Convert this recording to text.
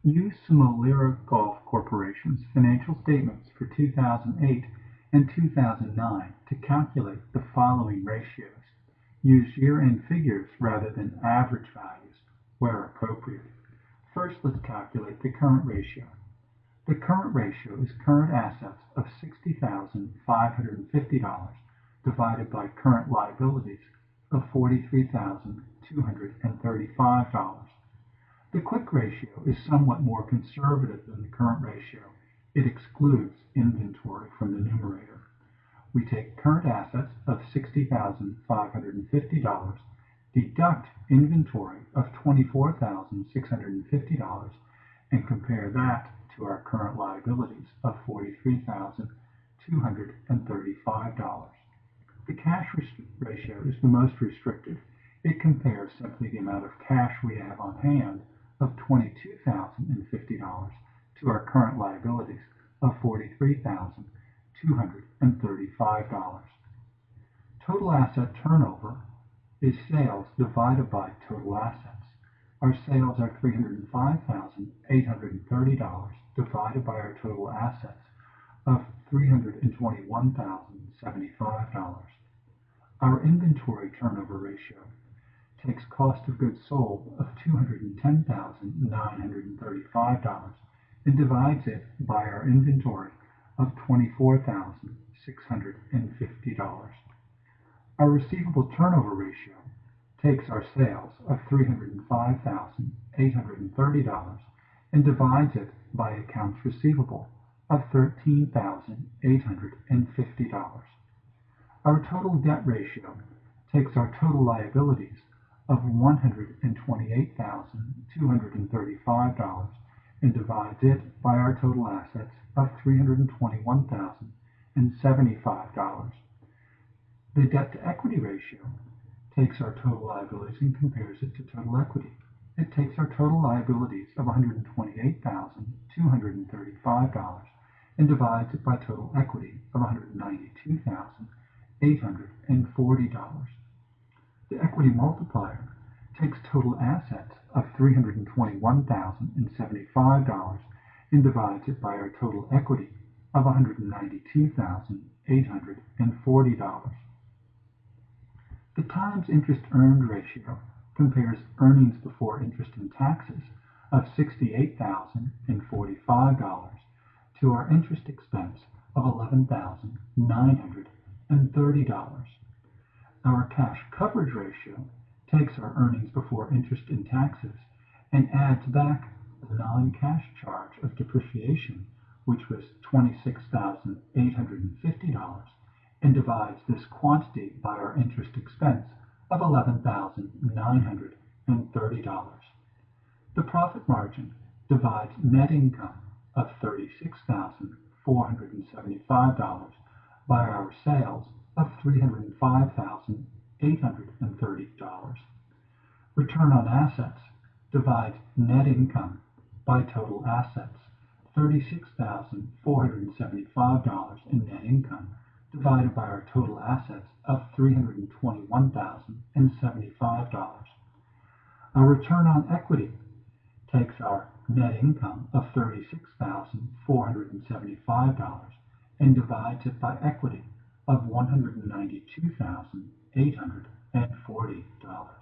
Use Simulera Golf Corporation's financial statements for 2008 and 2009 to calculate the following ratios. Use year-end figures rather than average values where appropriate. First, let's calculate the current ratio. The current ratio is current assets of $60,550 divided by current liabilities of $43,235. The quick ratio is somewhat more conservative than the current ratio. It excludes inventory from the numerator. We take current assets of $60,550, deduct inventory of $24,650, and compare that to our current liabilities of $43,235. The cash ratio is the most restrictive. It compares simply the amount of cash we have on hand of $22,050 to our current liabilities of $43,235. Total asset turnover is sales divided by total assets. Our sales are $305,830 divided by our total assets of $321,075. Our inventory turnover ratio takes cost of goods sold of $210,935 and divides it by our inventory of $24,650. Our receivable turnover ratio takes our sales of $305,830 and divides it by accounts receivable of $13,850. Our total debt ratio takes our total liabilities of $128,235 and divides it by our total assets of $321,075. The debt-to-equity ratio takes our total liabilities and compares it to total equity. It takes our total liabilities of $128,235 and divides it by total equity of $192,840. The equity multiplier takes total assets of $321,075 and divides it by our total equity of $192,840. The times interest earned ratio compares earnings before interest and taxes of $68,045 to our interest expense of $11,930. Our cash coverage ratio takes our earnings before interest and taxes and adds back the non-cash charge of depreciation, which was $26,850, and divides this quantity by our interest expense of $11,930. The profit margin divides net income of $36,475 by our sales of $305,830. Return on assets divides net income by total assets, $36,475 in net income divided by our total assets of $321,075. Our return on equity takes our net income of $36,475 and divides it by equity of $192,840.